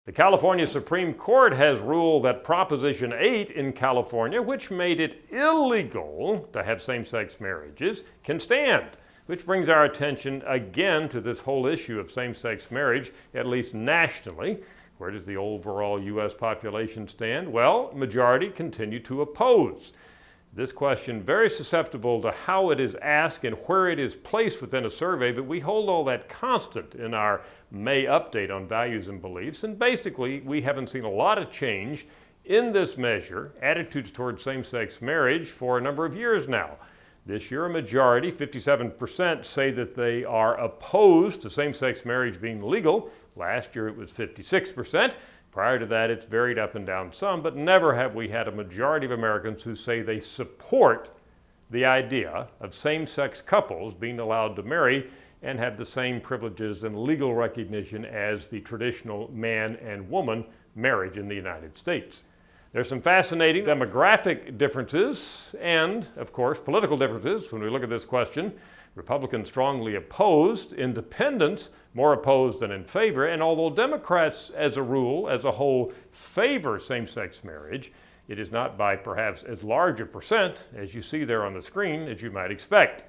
The California Supreme Court has ruled that Proposition 8 in California, which made it illegal to have same-sex marriages, can stand. Which brings our attention again to this whole issue of same-sex marriage, at least nationally. Where does the overall U.S. population stand? Well, majority continue to oppose. This question very susceptible to how it is asked and where it is placed within a survey, but we hold all that constant in our May update on values and beliefs, and basically we haven't seen a lot of change in this measure, attitudes towards same-sex marriage, for a number of years now. This year, a majority, 57%, say that they are opposed to same-sex marriage being legal. Last year it was 56%. Prior to that, it's varied up and down some, but never have we had a majority of Americans who say they support the idea of same-sex couples being allowed to marry and have the same privileges and legal recognition as the traditional man and woman marriage in the United States. There's some fascinating demographic differences and, of course, political differences when we look at this question. Republicans strongly opposed, independents more opposed than in favor, and although Democrats as a rule, as a whole, favor same-sex marriage, it is not by perhaps as large a percent as you see there on the screen as you might expect.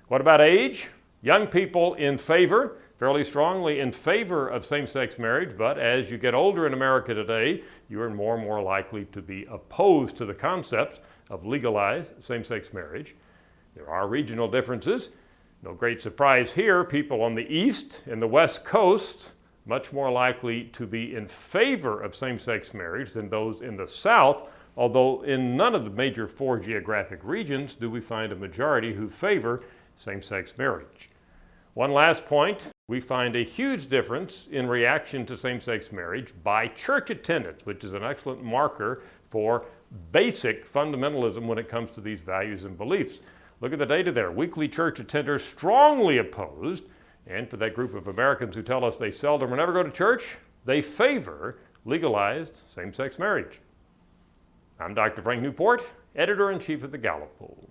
What about age? Young people in favor, fairly strongly in favor of same-sex marriage, but as you get older in America today, you are more and more likely to be opposed to the concept of legalized same-sex marriage. There are regional differences. No great surprise here, people on the East and the West Coast much more likely to be in favor of same-sex marriage than those in the South, although in none of the major 4 geographic regions do we find a majority who favor same-sex marriage. One last point, we find a huge difference in reaction to same-sex marriage by church attendance, which is an excellent marker for basic fundamentalism when it comes to these values and beliefs. Look at the data there. Weekly church attenders strongly opposed, and for that group of Americans who tell us they seldom or never go to church, they favor legalized same-sex marriage. I'm Dr. Frank Newport, Editor-in-Chief of the Gallup poll.